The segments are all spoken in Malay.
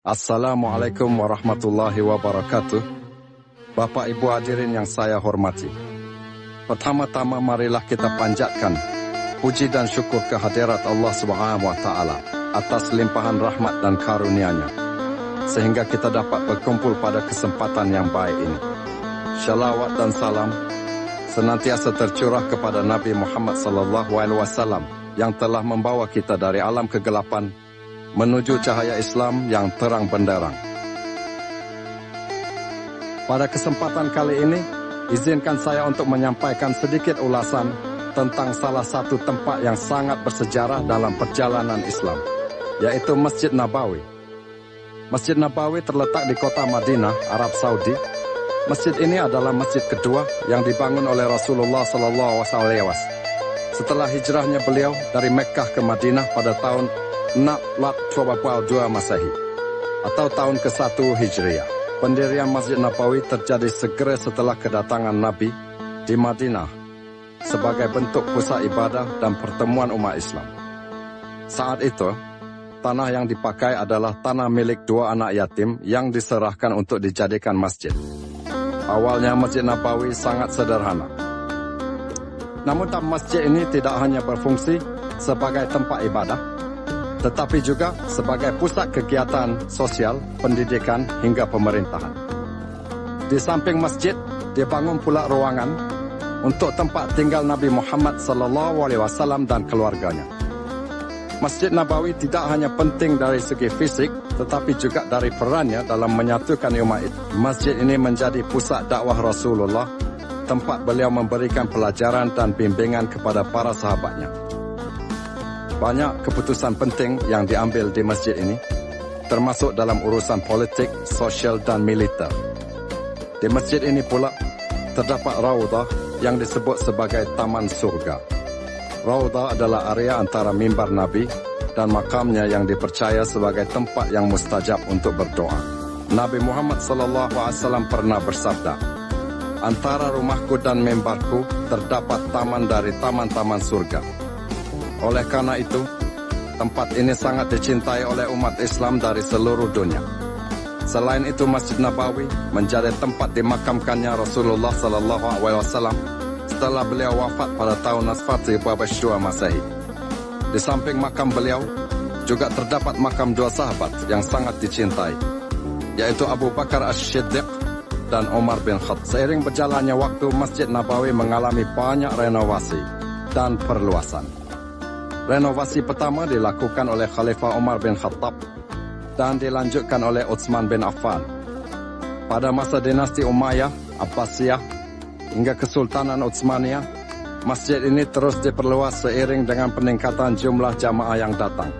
Assalamualaikum warahmatullahi wabarakatuh. Bapak Ibu hadirin yang saya hormati. Pertama-tama marilah kita panjatkan puji dan syukur kehadirat Allah Subhanahu wa taala atas limpahan rahmat dan karunia-Nya sehingga kita dapat berkumpul pada kesempatan yang baik ini. Shalawat dan salam senantiasa tercurah kepada Nabi Muhammad SAW yang telah membawa kita dari alam kegelapan menuju cahaya Islam yang terang benderang. Pada kesempatan kali ini, izinkan saya untuk menyampaikan sedikit ulasan tentang salah satu tempat yang sangat bersejarah dalam perjalanan Islam, yaitu Masjid Nabawi. Masjid Nabawi terletak di kota Madinah, Arab Saudi. Masjid ini adalah masjid kedua yang dibangun oleh Rasulullah SAW setelah hijrahnya beliau dari Mekkah ke Madinah pada tahun 622 Masehi atau tahun ke-1 Hijriah. Pendirian Masjid Nabawi terjadi segera setelah kedatangan Nabi di Madinah sebagai bentuk pusat ibadah dan pertemuan umat Islam. Saat itu, tanah yang dipakai adalah tanah milik dua anak yatim yang diserahkan untuk dijadikan masjid. Awalnya Masjid Nabawi sangat sederhana. Namun masjid ini tidak hanya berfungsi sebagai tempat ibadah, tetapi juga sebagai pusat kegiatan sosial, pendidikan, hingga pemerintahan. Di samping masjid, dibangun pula ruangan untuk tempat tinggal Nabi Muhammad SAW dan keluarganya. Masjid Nabawi tidak hanya penting dari segi fisik, tetapi juga dari perannya dalam menyatukan umat itu. Masjid ini menjadi pusat dakwah Rasulullah, tempat beliau memberikan pelajaran dan bimbingan kepada para sahabatnya. Banyak keputusan penting yang diambil di masjid ini, termasuk dalam urusan politik, sosial, dan militer. Di masjid ini pula terdapat Raudhah yang disebut sebagai Taman Surga. Raudhah adalah area antara mimbar Nabi dan makamnya yang dipercaya sebagai tempat yang mustajab untuk berdoa. Nabi Muhammad SAW pernah bersabda, "Antara rumahku dan mimbarku terdapat taman dari taman-taman surga." Oleh karena itu, tempat ini sangat dicintai oleh umat Islam dari seluruh dunia. Selain itu, Masjid Nabawi menjadi tempat dimakamkannya Rasulullah SAW setelah beliau wafat pada tahun 12 Masehi. Di samping makam beliau, juga terdapat makam dua sahabat yang sangat dicintai, yaitu Abu Bakar As-Siddiq dan Umar bin Khattab. Seiring berjalannya waktu, Masjid Nabawi mengalami banyak renovasi dan perluasan. Renovasi pertama dilakukan oleh Khalifah Umar bin Khattab dan dilanjutkan oleh Utsman bin Affan. Pada masa dinasti Umayyah, Abbasiyah, hingga Kesultanan Utsmaniyah, masjid ini terus diperluas seiring dengan peningkatan jumlah jamaah yang datang.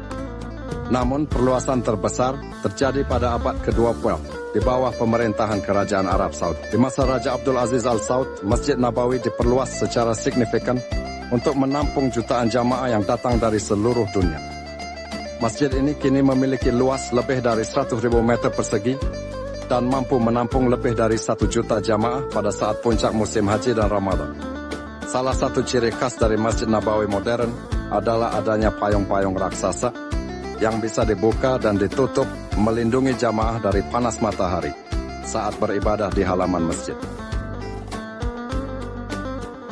Namun perluasan terbesar terjadi pada abad ke-20 di bawah pemerintahan Kerajaan Arab Saudi. Di masa Raja Abdul Aziz Al Saud, Masjid Nabawi diperluas secara signifikan untuk menampung jutaan jamaah yang datang dari seluruh dunia. Masjid ini kini memiliki luas lebih dari 100.000 meter persegi dan mampu menampung lebih dari 1 juta jamaah pada saat puncak musim haji dan Ramadan. Salah satu ciri khas dari Masjid Nabawi modern adalah adanya payung-payung raksasa yang bisa dibuka dan ditutup melindungi jamaah dari panas matahari saat beribadah di halaman masjid.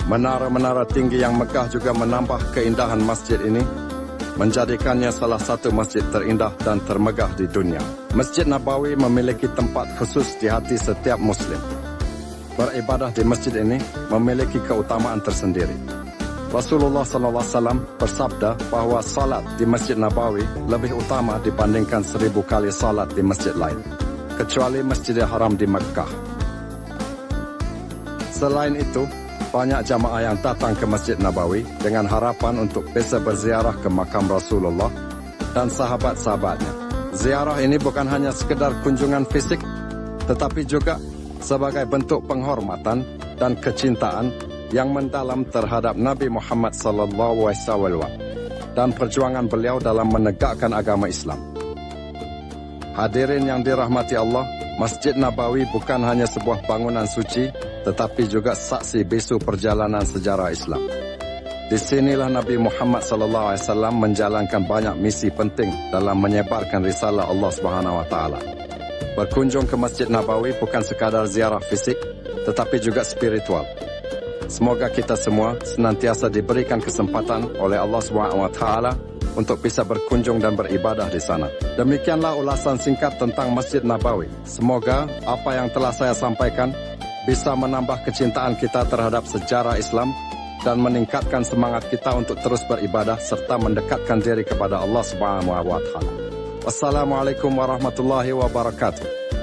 Menara-menara tinggi yang megah juga menambah keindahan masjid ini, menjadikannya salah satu masjid terindah dan termegah di dunia. Masjid Nabawi memiliki tempat khusus di hati setiap muslim. Beribadah di masjid ini memiliki keutamaan tersendiri. Rasulullah SAW bersabda bahwa salat di Masjid Nabawi lebih utama dibandingkan 1000 kali salat di masjid lain, kecuali Masjidil Haram di Mekkah. Selain itu, banyak jamaah yang datang ke Masjid Nabawi dengan harapan untuk bisa berziarah ke makam Rasulullah dan sahabat-sahabatnya. Ziarah ini bukan hanya sekedar kunjungan fisik, tetapi juga sebagai bentuk penghormatan dan kecintaan yang mendalam terhadap Nabi Muhammad SAW dan perjuangan beliau dalam menegakkan agama Islam. Hadirin yang dirahmati Allah, Masjid Nabawi bukan hanya sebuah bangunan suci, tetapi juga saksi bisu perjalanan sejarah Islam. Di sinilah Nabi Muhammad SAW menjalankan banyak misi penting dalam menyebarkan risalah Allah Subhanahu wa taala. Berkunjung ke Masjid Nabawi bukan sekadar ziarah fisik, tetapi juga spiritual. Semoga kita semua senantiasa diberikan kesempatan oleh Allah Subhanahu wa taala untuk bisa berkunjung dan beribadah di sana. Demikianlah ulasan singkat tentang Masjid Nabawi. Semoga apa yang telah saya sampaikan bisa menambah kecintaan kita terhadap sejarah Islam dan meningkatkan semangat kita untuk terus beribadah serta mendekatkan diri kepada Allah Subhanahu wa taala. Wassalamualaikum warahmatullahi wabarakatuh.